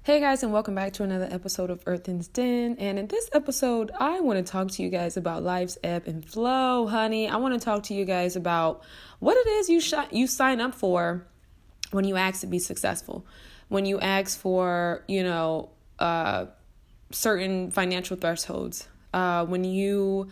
Hey guys, and welcome back to another episode of Earthen's Den. And in this episode, I want to talk to you guys about life's ebb and flow, honey. I want to talk to you guys about what it is you sign up for when you ask to be successful, when you ask for, certain financial thresholds, when you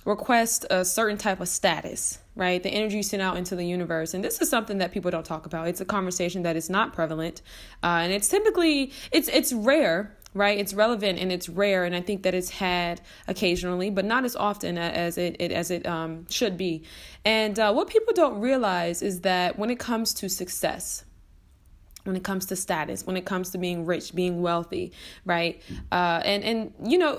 request a certain type of status, right? The energy you send out into the universe. And this is something that people don't talk about. It's a conversation that is not prevalent. And it's typically, it's rare, right? It's relevant and it's rare. And I think that it's had occasionally, but not as often as it should be. And what people don't realize is that when it comes to success, when it comes to status, when it comes to being rich, being wealthy, right? And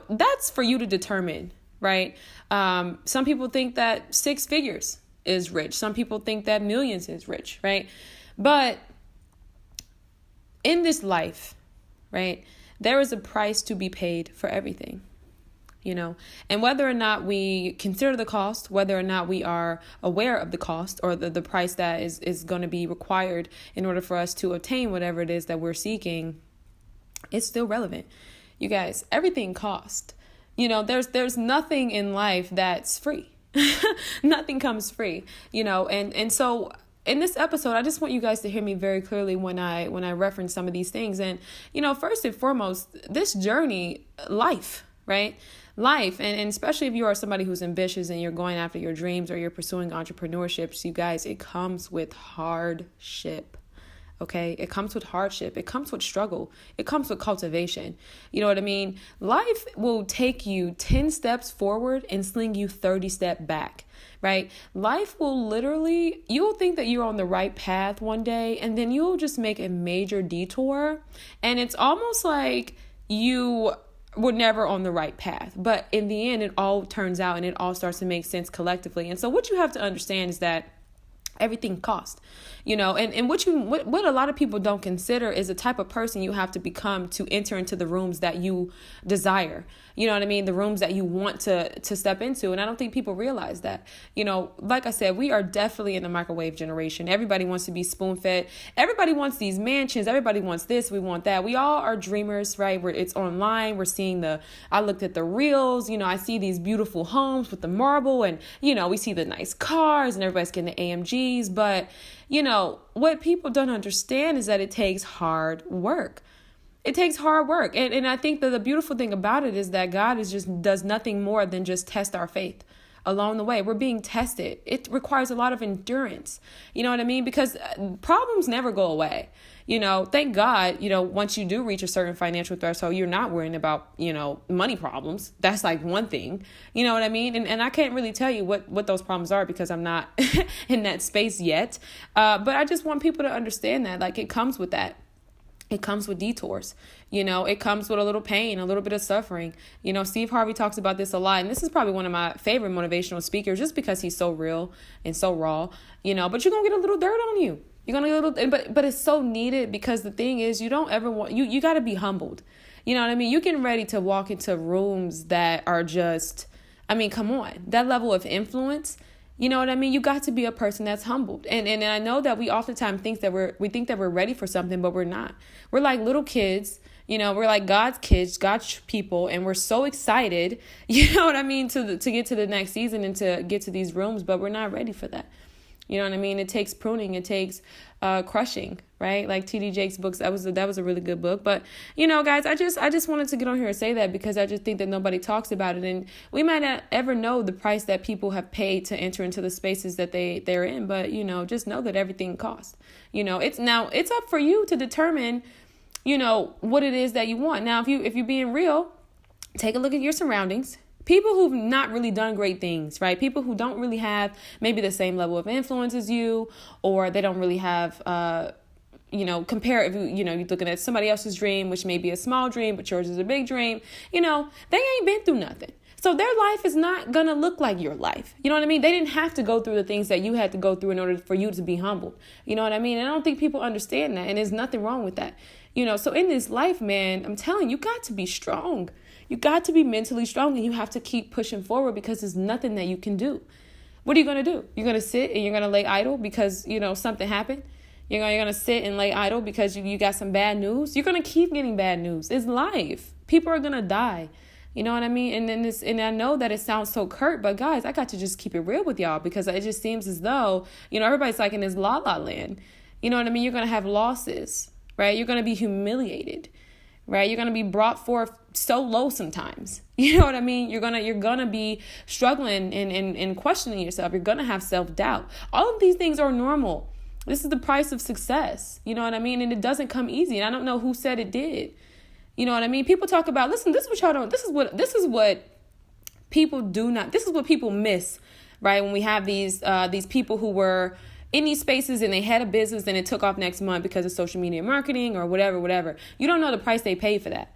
that's for you to determine, right? Some people think that 6 figures is rich. Some people think that millions is rich, right? But in this life, right, there is a price to be paid for everything, and whether or not we consider the cost, whether or not we are aware of the cost or the price that is going to be required in order for us to obtain whatever it is that we're seeking, it's still relevant. You guys, everything costs. There's nothing in life that's free. Nothing comes free, and so in this episode, I just want you guys to hear me very clearly when I reference some of these things. And, first and foremost, this journey, life, right? Life. And especially if you are somebody who's ambitious and you're going after your dreams or you're pursuing entrepreneurships, you guys, it comes with hardship. Okay, it comes with hardship. It comes with struggle. It comes with cultivation. You know what I mean? Life will take you 10 steps forward and sling you 30 steps back, right? Life will literally, you'll think that you're on the right path one day, and then you'll just make a major detour. And it's almost like you were never on the right path. But in the end, it all turns out and it all starts to make sense collectively. And so what you have to understand is that everything costs, and what a lot of people don't consider is the type of person you have to become to enter into the rooms that you desire. You know what I mean? The rooms that you want to step into. And I don't think people realize that, like I said, we are definitely in the microwave generation. Everybody wants to be spoon fed. Everybody wants these mansions. Everybody wants this. We want that. We all are dreamers, right? It's online. We're seeing I looked at the reels, I see these beautiful homes with the marble and, we see the nice cars and everybody's getting the AMGs. But, what people don't understand is that it takes hard work. It takes hard work. And I think that the beautiful thing about it is that God does nothing more than just test our faith along the way. We're being tested. It requires a lot of endurance. You know what I mean? Because problems never go away. Thank God, once you do reach a certain financial threshold, you're not worrying about, money problems. That's like one thing, you know what I mean? And I can't really tell you what those problems are because I'm not in that space yet. But I just want people to understand that, like, it comes with that. It comes with detours, it comes with a little pain, a little bit of suffering. Steve Harvey talks about this a lot. And this is probably one of my favorite motivational speakers just because he's so real and so raw, but you're going to get a little dirt on you. You're going to get a little, but it's so needed because the thing is, you don't ever want, you got to be humbled. You know what I mean? You getting ready to walk into rooms that are just, come on, that level of influence. You know what I mean? You got to be a person that's humbled. And I know that we oftentimes think that we're ready for something, but we're not. We're like little kids, we're like God's kids, God's people, and we're so excited, you know what I mean, to get to the next season and to get to these rooms, but we're not ready for that. You know what I mean? It takes pruning, it takes crushing, right? Like T.D. Jakes' books, that was a really good book. But, guys, I just wanted to get on here and say that because I just think that nobody talks about it. And we might not ever know the price that people have paid to enter into the spaces that they're in. But, just know that everything costs. It's up for you to determine, what it is that you want. Now, if you're being real, take a look at your surroundings. People who've not really done great things, right? People who don't really have maybe the same level of influence as you, or they don't really have, compare if you're looking at somebody else's dream, which may be a small dream, but yours is a big dream. They ain't been through nothing. So their life is not going to look like your life. You know what I mean? They didn't have to go through the things that you had to go through in order for you to be humbled. You know what I mean? And I don't think people understand that. And there's nothing wrong with that. So in this life, man, I'm telling you, you got to be strong. You got to be mentally strong and you have to keep pushing forward because there's nothing that you can do. What are you going to do? You're going to sit and you're going to lay idle because, something happened? You're gonna sit and lay idle because you got some bad news? You're gonna keep getting bad news. It's life. People are gonna die. You know what I mean? And I know that it sounds so curt, but guys, I got to just keep it real with y'all, because it just seems as though, everybody's like in this la la land. You know what I mean? You're gonna have losses, right? You're gonna be humiliated, right? You're gonna be brought forth so low sometimes. You know what I mean? You're gonna be struggling and questioning yourself. You're gonna have self-doubt. All of these things are normal. This is the price of success. You know what I mean? And it doesn't come easy. And I don't know who said it did. You know what I mean? People talk about, listen, this is what y'all don't, this is what people do not, this is what people miss, right? When we have these people who were in these spaces and they had a business and it took off next month because of social media marketing or whatever. You don't know the price they paid for that.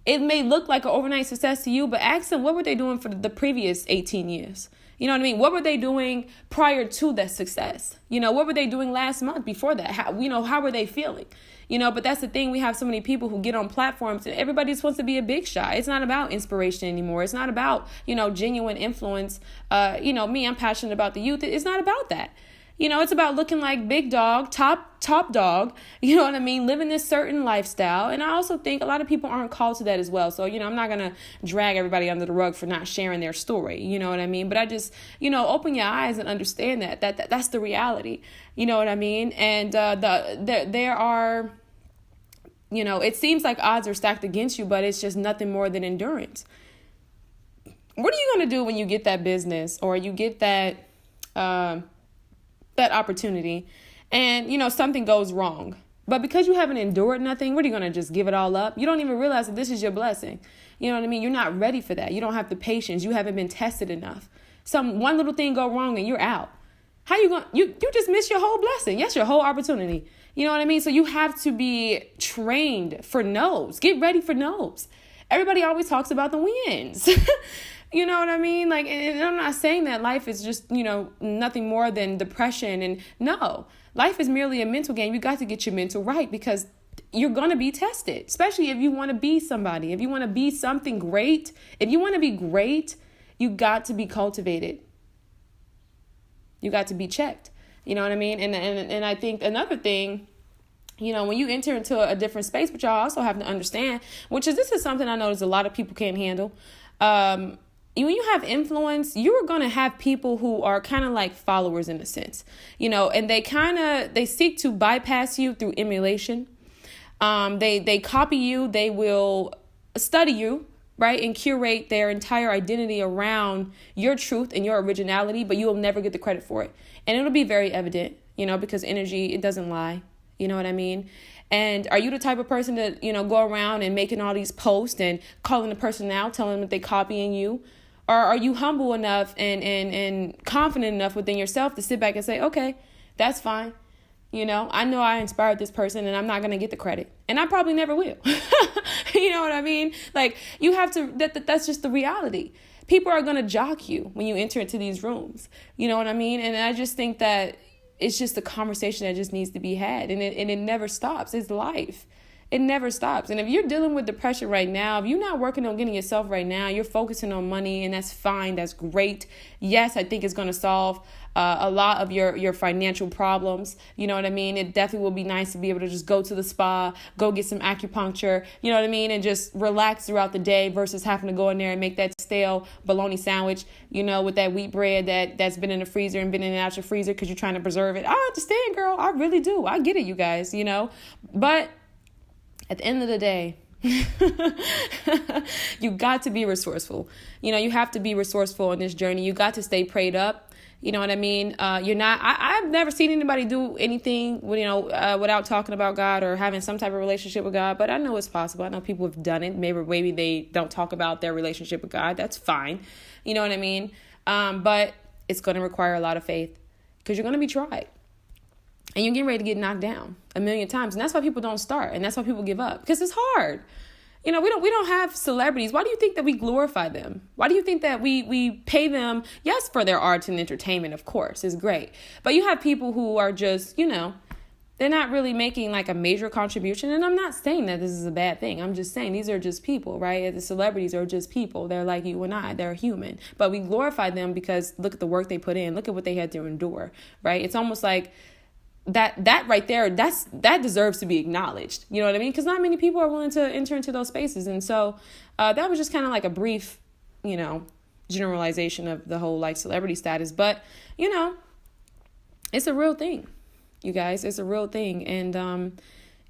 It may look like an overnight success to you, but ask them, what were they doing for the previous 18 years? You know what I mean? What were they doing prior to that success? What were they doing last month before that? How were they feeling? But that's the thing. We have so many people who get on platforms and everybody just wants to be a big shot. It's not about inspiration anymore. It's not about, genuine influence. Me, I'm passionate about the youth. It's not about that. It's about looking like big dog, top dog, you know what I mean? Living this certain lifestyle. And I also think a lot of people aren't called to that as well. So, I'm not going to drag everybody under the rug for not sharing their story. You know what I mean? But I just, open your eyes and understand that's the reality. You know what I mean? And there are, it seems like odds are stacked against you, but it's just nothing more than endurance. What are you going to do when you get that business or you get that opportunity and, something goes wrong? But because you haven't endured nothing, what are you going to just give it all up? You don't even realize that this is your blessing. You know what I mean? You're not ready for that. You don't have the patience. You haven't been tested enough. One little thing go wrong and you're out. How you going? You just miss your whole blessing. Yes, your whole opportunity. You know what I mean? So you have to be trained for no's. Get ready for no's. Everybody always talks about the wins. You know what I mean? Like, and I'm not saying that life is just, nothing more than depression. And no, life is merely a mental game. You got to get your mental right because you're going to be tested, especially if you want to be somebody, if you want to be something great. If you want to be great, you got to be cultivated. You got to be checked. You know what I mean? And I think another thing, when you enter into a different space, but y'all also have to understand, this is something I notice a lot of people can't handle. When you have influence, you're going to have people who are kind of like followers in a sense, and they seek to bypass you through emulation. They copy you. They will study you, right? And curate their entire identity around your truth and your originality, but you will never get the credit for it. And it'll be very evident, because energy, it doesn't lie. You know what I mean? And are you the type of person that, go around and making all these posts and calling the person out, telling them that they're copying you? Or are you humble enough and confident enough within yourself to sit back and say, okay, that's fine. I know I inspired this person and I'm not going to get the credit. And I probably never will. You know what I mean? Like, you have to, that's just the reality. People are going to jock you when you enter into these rooms. You know what I mean? And I just think that it's just a conversation that just needs to be had. And it never stops. It's life. It never stops. And if you're dealing with depression right now, if you're not working on getting yourself right now, you're focusing on money, and that's fine. That's great. Yes, I think it's going to solve a lot of your financial problems. You know what I mean? It definitely will be nice to be able to just go to the spa, go get some acupuncture, you know what I mean? And just relax throughout the day versus having to go in there and make that stale bologna sandwich, with that wheat bread that's been in the freezer and been in and out your freezer because you're trying to preserve it. I understand, girl. I really do. I get it, you guys, But at the end of the day, you got to be resourceful. You have to be resourceful in this journey. You got to stay prayed up. You know what I mean? You're not, I've never seen anybody do anything, without talking about God or having some type of relationship with God, but I know it's possible. I know people have done it. Maybe they don't talk about their relationship with God. That's fine. You know what I mean? But it's going to require a lot of faith because you're going to be tried. And you're getting ready to get knocked down 1,000,000 times. And that's why people don't start. And that's why people give up. Because it's hard. We don't have celebrities. Why do you think that we glorify them? Why do you think that we pay them? Yes, for their arts and entertainment, of course, is great. But you have people who are just, they're not really making like a major contribution. And I'm not saying that this is a bad thing. I'm just saying these are just people, right? The celebrities are just people. They're like you and I. They're human. But we glorify them because look at the work they put in. Look at what they had to endure, right? It's almost like that right there, that deserves to be acknowledged. You know what I mean? Because not many people are willing to enter into those spaces. And so that was just kind of like a brief, generalization of the whole like celebrity status. But, it's a real thing, you guys. It's a real thing. And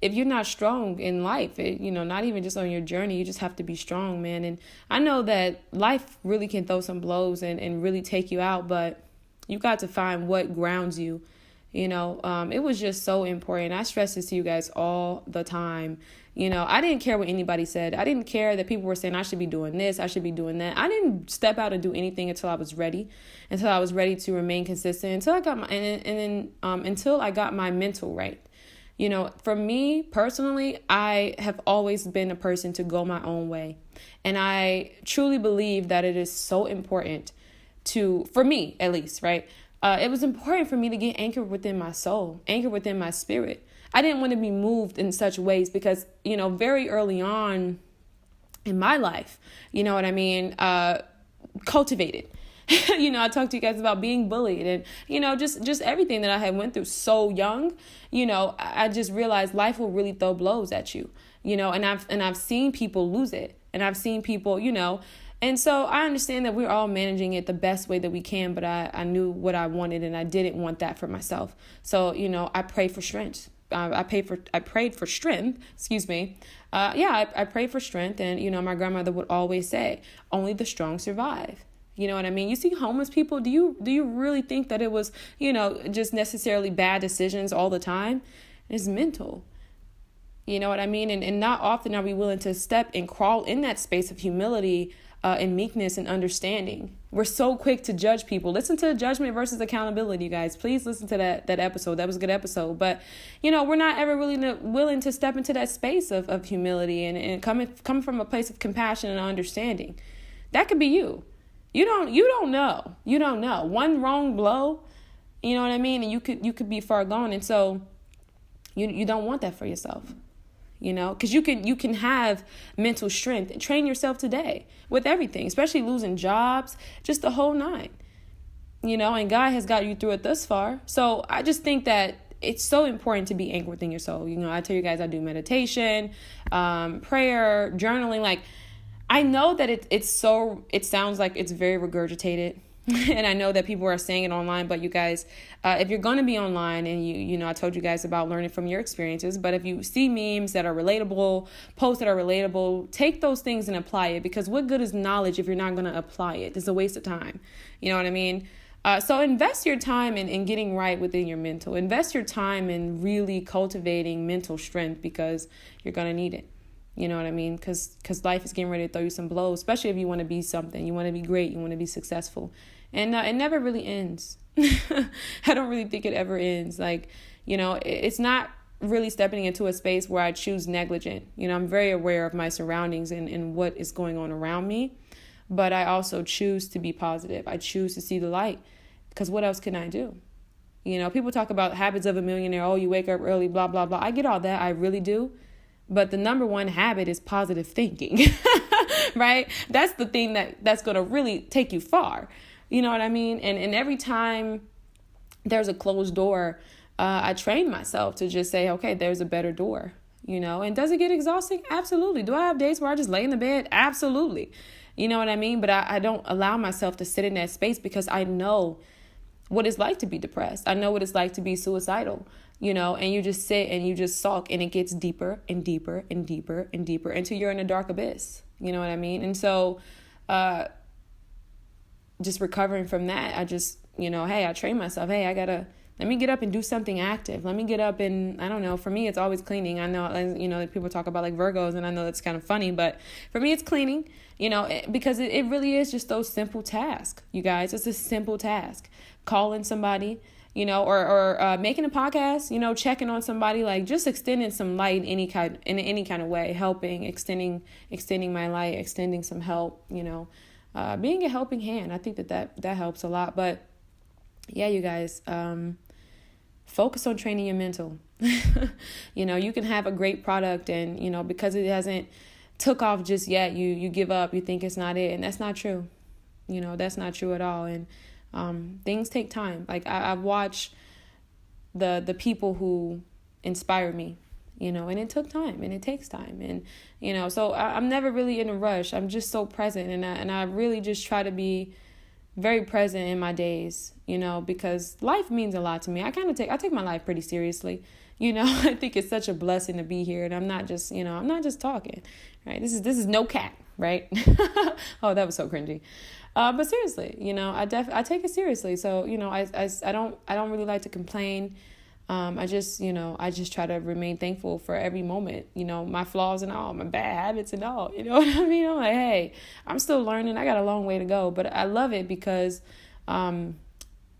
if you're not strong in life, not even just on your journey, you just have to be strong, man. And I know that life really can throw some blows and really take you out, but you got to find what grounds you. It was just so important. I stress this to you guys all the time. I didn't care what anybody said. I didn't care that people were saying I should be doing this, I should be doing that. I didn't step out and do anything until I was ready to remain consistent, until I got until I got my mental right. For me personally, I have always been a person to go my own way. And I truly believe that it is so important for me at least, right? It was important for me to get anchored within my soul, anchored within my spirit. I didn't want to be moved in such ways because, very early on in my life, cultivated. I talked to you guys about being bullied and, just everything that I had went through so young. I just realized life will really throw blows at you, and I've seen people lose it, and I've seen people, and so I understand that we're all managing it the best way that we can, but I knew what I wanted and I didn't want that for myself. So, I prayed for strength. I prayed for strength, excuse me. I prayed for strength. And, my grandmother would always say, only the strong survive. You know what I mean? You see homeless people, do you really think that it was, just necessarily bad decisions all the time? It's mental. You know what I mean? And not often are we willing to step and crawl in that space of humility and meekness and understanding. We're so quick to judge people. Listen to Judgment versus Accountability, you guys. Please listen to that episode. That was a good episode. But, we're not ever really willing to step into that space of humility and coming from a place of compassion and understanding. That could be you. You don't know. You don't know. One wrong blow, you know what I mean? And you could be far gone. And so you don't want that for yourself. Because you can have mental strength and train yourself today with everything, especially losing jobs, just the whole nine, and God has got you through it thus far. So I just think that it's so important to be anchored within your soul. I tell you guys, I do meditation, prayer, journaling. Like, I know that it sounds like it's very regurgitated. And I know that people are saying it online, but you guys, if you're going to be online and I told you guys about learning from your experiences, but if you see memes that are relatable, posts that are relatable, take those things and apply it, because what good is knowledge if you're not going to apply it? It's a waste of time. You know what I mean? So invest your time in getting right within your mental. Invest your time in really cultivating mental strength, because you're going to need it. You know what I mean? Because life is getting ready to throw you some blows, especially if you want to be something. You want to be great. You want to be successful. And it never really ends. I don't really think it ever ends. Like, it's not really stepping into a space where I choose negligent. I'm very aware of my surroundings and what is going on around me. But I also choose to be positive. I choose to see the light, because what else can I do? People talk about habits of a millionaire. Oh, you wake up early, blah, blah, blah. I get all that. I really do. But the number one habit is positive thinking, right? That's the thing that's going to really take you far. You know what I mean? And every time there's a closed door, I train myself to just say, okay, there's a better door, and does it get exhausting? Absolutely. Do I have days where I just lay in the bed? Absolutely. You know what I mean? But I don't allow myself to sit in that space, because I know what it's like to be depressed. I know what it's like to be suicidal, and you just sit and you just sulk, and it gets deeper and deeper and deeper and deeper until you're in a dark abyss. You know what I mean? And so, just recovering from that, I just, hey, I train myself. Hey, let me get up and do something active. Let me get up and, I don't know, for me, it's always cleaning. I know, people talk about like Virgos, and I know that's kind of funny, but for me, it's cleaning, because it really is just those simple tasks, you guys. It's a simple task. Calling somebody, or making a podcast, checking on somebody, like just extending some light in any kind of way, helping, extending my light, extending some help, being a helping hand. I think that helps a lot. But yeah, you guys, focus on training your mental. You can have a great product, and, because it hasn't took off just yet, you give up, you think it's not it. And that's not true. That's not true at all. And things take time. Like I've watched the people who inspire me, and it took time, and it takes time. And, so I'm never really in a rush. I'm just so present. And I really just try to be very present in my days, because life means a lot to me. I take my life pretty seriously. I think it's such a blessing to be here, and I'm not just talking, right? This is no cap, right? Oh, that was so cringy. But seriously, I take it seriously. So, I don't really like to complain. I just try to remain thankful for every moment, my flaws and all, my bad habits and all, you know what I mean? I'm like, hey, I'm still learning. I got a long way to go, but I love it because,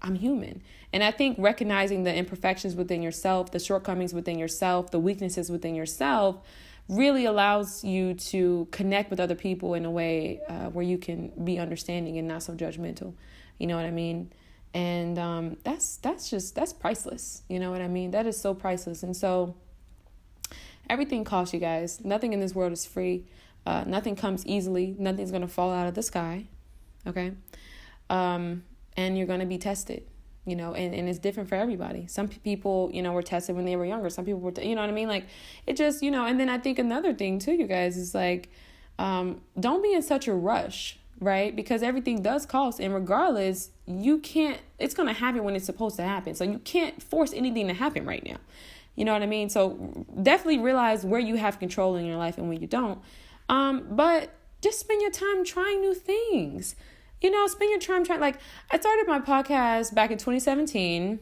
I'm human. And I think recognizing the imperfections within yourself, the shortcomings within yourself, the weaknesses within yourself really allows you to connect with other people in a way where you can be understanding and not so judgmental. You know what I mean? And that's priceless. You know what I mean? That is so priceless. And so everything costs, you guys. Nothing in this world is free. Nothing comes easily. Nothing's going to fall out of the sky. Okay? And you're going to be tested, and it's different for everybody. Some people, were tested when they were younger. Some people were, you know what I mean? Like, it just, and then I think another thing too, you guys, is like, don't be in such a rush, right? Because everything does cost. And regardless, it's going to happen when it's supposed to happen. So you can't force anything to happen right now. You know what I mean? So definitely realize where you have control in your life and when you don't. But just spend your time trying new things. Spend your time trying. Like, I started my podcast back in 2017.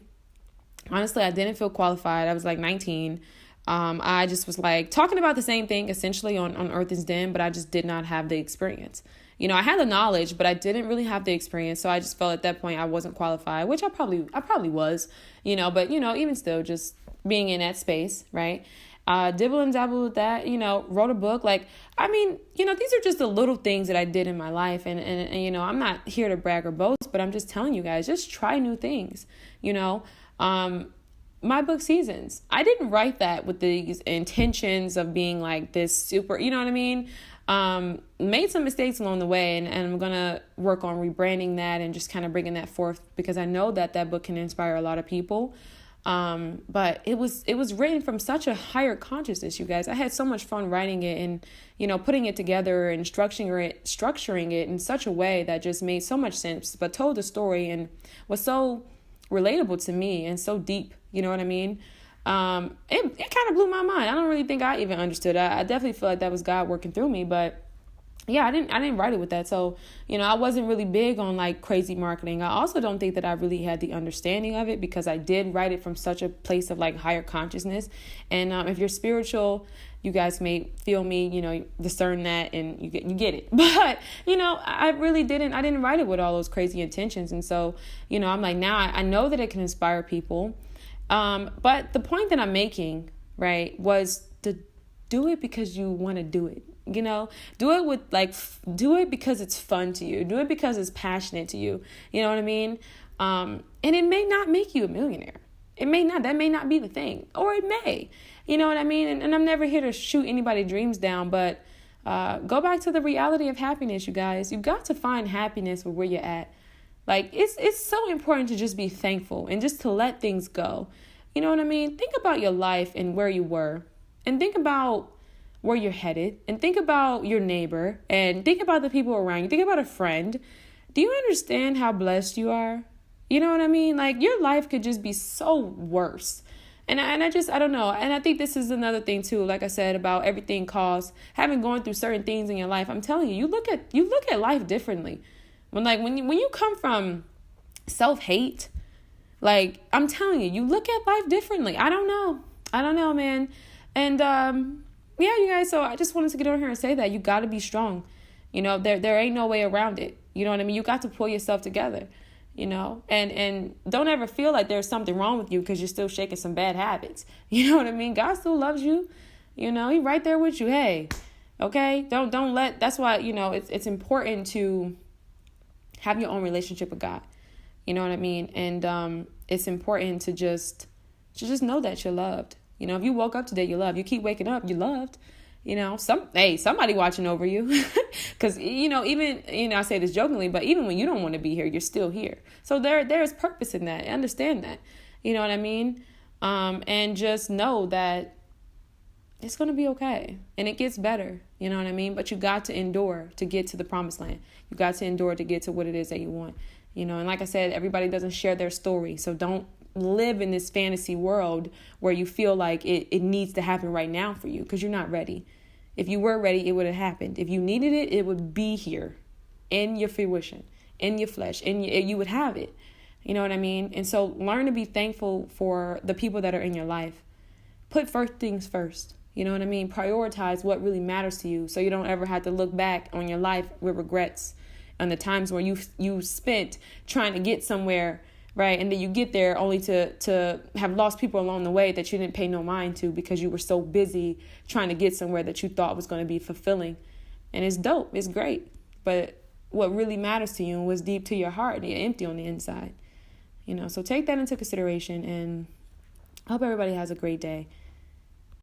Honestly, I didn't feel qualified. I was like 19. I just was like talking about the same thing essentially on Earth is Den, but I just did not have the experience. I had the knowledge, but I didn't really have the experience. So I just felt at that point I wasn't qualified, which I probably was, but, even still just being in that space, right? Dibble and dabble with that, wrote a book. Like, I mean, these are just the little things that I did in my life. And I'm not here to brag or boast, but I'm just telling you guys, just try new things, my book Seasons. I didn't write that with these intentions of being like this super, you know what I mean? Made some mistakes along the way, and I'm going to work on rebranding that and just kind of bringing that forth because I know that book can inspire a lot of people. But it was written from such a higher consciousness, you guys. I had so much fun writing it and, putting it together and structuring it in such a way that just made so much sense, but told the story and was so relatable to me and so deep, you know what I mean? It kind of blew my mind. I don't really think I even understood. I definitely feel like that was God working through me, but yeah, I didn't write it with that. So, I wasn't really big on like crazy marketing. I also don't think that I really had the understanding of it because I did write it from such a place of like higher consciousness. And if you're spiritual, you guys may feel me, discern that and you get it. But, I really I didn't write it with all those crazy intentions. And so, I'm like, now I know that it can inspire people. But the point that I'm making, right, was to do it because you want to do it. Do it because it's fun to you. Do it because it's passionate to you. You know what I mean? And it may not make you a millionaire. It may not. That may not be the thing. Or it may. You know what I mean? And I'm never here to shoot anybody's dreams down. But go back to the reality of happiness, you guys. You've got to find happiness with where you're at. Like, it's so important to just be thankful and just to let things go. You know what I mean? Think about your life and where you were. And think about where you're headed, and think about your neighbor, and think about the people around you. Think about a friend. Do you understand how blessed you are? You know what I mean? Like, your life could just be so worse. And I don't know. And I think this is another thing too, like I said, about everything costs, having gone through certain things in your life. I'm telling you, you look at life differently. When you come from self-hate, like, I'm telling you, you look at life differently. I don't know, man. And yeah, you guys, so I just wanted to get over here and say that you got to be strong. There ain't no way around it. You know what I mean? You got to pull yourself together, and don't ever feel like there's something wrong with you because you're still shaking some bad habits. You know what I mean? God still loves you. He right there with you. Hey, okay? Don't let, that's why, it's important to have your own relationship with God. You know what I mean? And it's important to just know that you're loved. If you woke up today, you're loved. You keep waking up, you're loved. Somebody watching over you. Because, even, I say this jokingly, but even when you don't want to be here, you're still here. So there is purpose in that. I understand that. You know what I mean? And just know that it's going to be okay. And it gets better. You know what I mean? But you got to endure to get to the promised land. You got to endure to get to what it is that you want. You know, and like I said, everybody doesn't share their story. So don't live in this fantasy world where you feel like it needs to happen right now for you, because you're not ready. If you were ready, it would have happened. If you needed it, it would be here in your fruition, in your flesh, you would have it. You know what I mean? And so learn to be thankful for the people that are in your life. Put first things first. You know what I mean? Prioritize what really matters to you, so you don't ever have to look back on your life with regrets and the times where you spent trying to get somewhere, right? And then you get there only to have lost people along the way that you didn't pay no mind to, because you were so busy trying to get somewhere that you thought was going to be fulfilling. And it's dope. It's great. But what really matters to you and what's deep to your heart, and you're empty on the inside. You know, so take that into consideration, and I hope everybody has a great day.